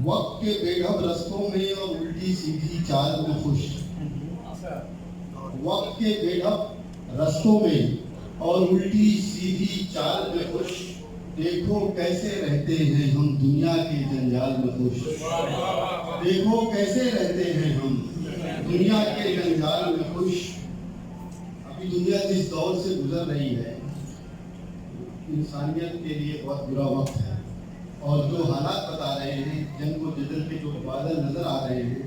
وقت کے بےڈھب رستوں میں اور الٹی سیدھی چال میں خوش، وقت کے بےڈھب رستوں میں اور الٹی سیدھی چال میں خوش، دیکھو کیسے رہتے ہیں ہم دنیا کے جنجال میں خوش، دیکھو کیسے رہتے ہیں ہم دنیا کے جنجال میں خوش۔ ابھی دنیا جس دور سے گزر رہی ہے انسانیت کے لیے بہت برا وقت ہے، اور جو حالات بتا رہے ہیں، جنگ و جدل کے جو بادل نظر آ رہے ہیں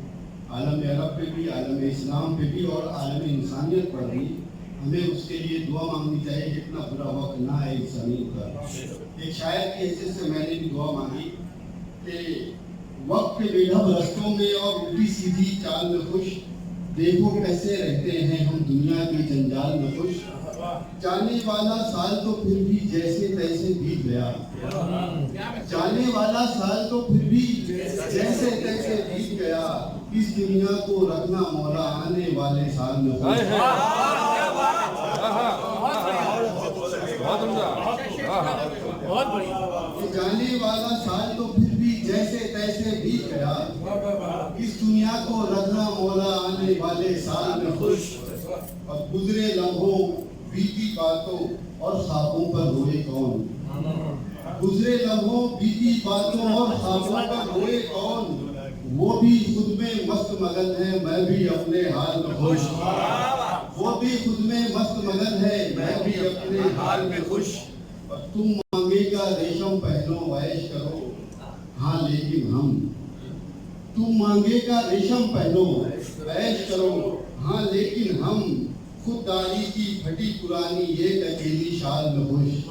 عالم عرب پہ بھی، عالم اسلام پہ بھی اور عالم انسانیت پر بھی، ہمیں اس کے لیے دعا مانگنی چاہیے کہ اتنا برا وقت نہ آئے اس زمین پر۔ ایک شاعر کی حیثیت سے میں نے بھی دعا مانگی کہ وقت کے بےڈھب رستوں میں اور الٹی سیدھی چال میں خوش، دیکھو کیسے رہتے ہیں ہم دنیا کے جنجال میں خوش، جانے والا سال تو پھر بھی جیسے تیسے بیت گیا، جانے والا سال تو پھر بھی جیسے تیسے بیت گیا، اس دنیا کو رکھنا مولا آنے والے سال میں خوش۔ جانے والا سال تو پھر بھی جیسے تیسے بیت گیا، اس دنیا کو رکھنا مولا آنے والے سال میں خوش، اور گزرے لمحوں بیتی باتوں اور خوابوں پر روئے کون، گزرے لمحوں بیتی باتوں اور خوابوں پر روئے کون، وہ بھی خود میں مست مگن ہے میں بھی اپنے حال میں خوش، وہ بھی خود میں مست مگن ہے میں بھی اپنے حال میں خوش، اور تم مانگے کا ریشم پہنو عیش کرو ہاں لیکن ہم، تم مانگے کا ریشم پہنو عیش کرو ہاں لیکن ہم، خود داری کی پھٹی پرانی ایک اکیلی شال میں خوش،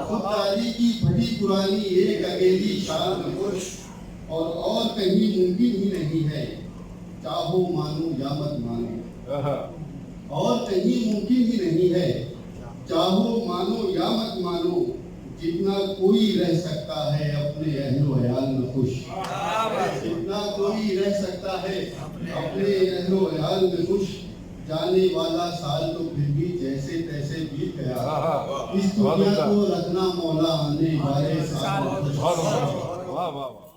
خود داری کی پھٹی پرانی ایک اکیلی شال میں خوش، اور کہیں ممکن ہی نہیں ہے چاہو مانو یا مت مانو، اور کہیں ممکن ہی نہیں ہے چاہو مانو یا مت مانو، جتنا کوئی رہ سکتا ہے اپنے اہل و عیال میں خوش، جتنا کوئی رہ سکتا ہے اپنے اہل و عیال میں خوش، جانے والا سال تو پھر بھی جیسے تیسے بیت گیا، اس دنیا کو رکھنا مولا آنے والے سال میں خوش۔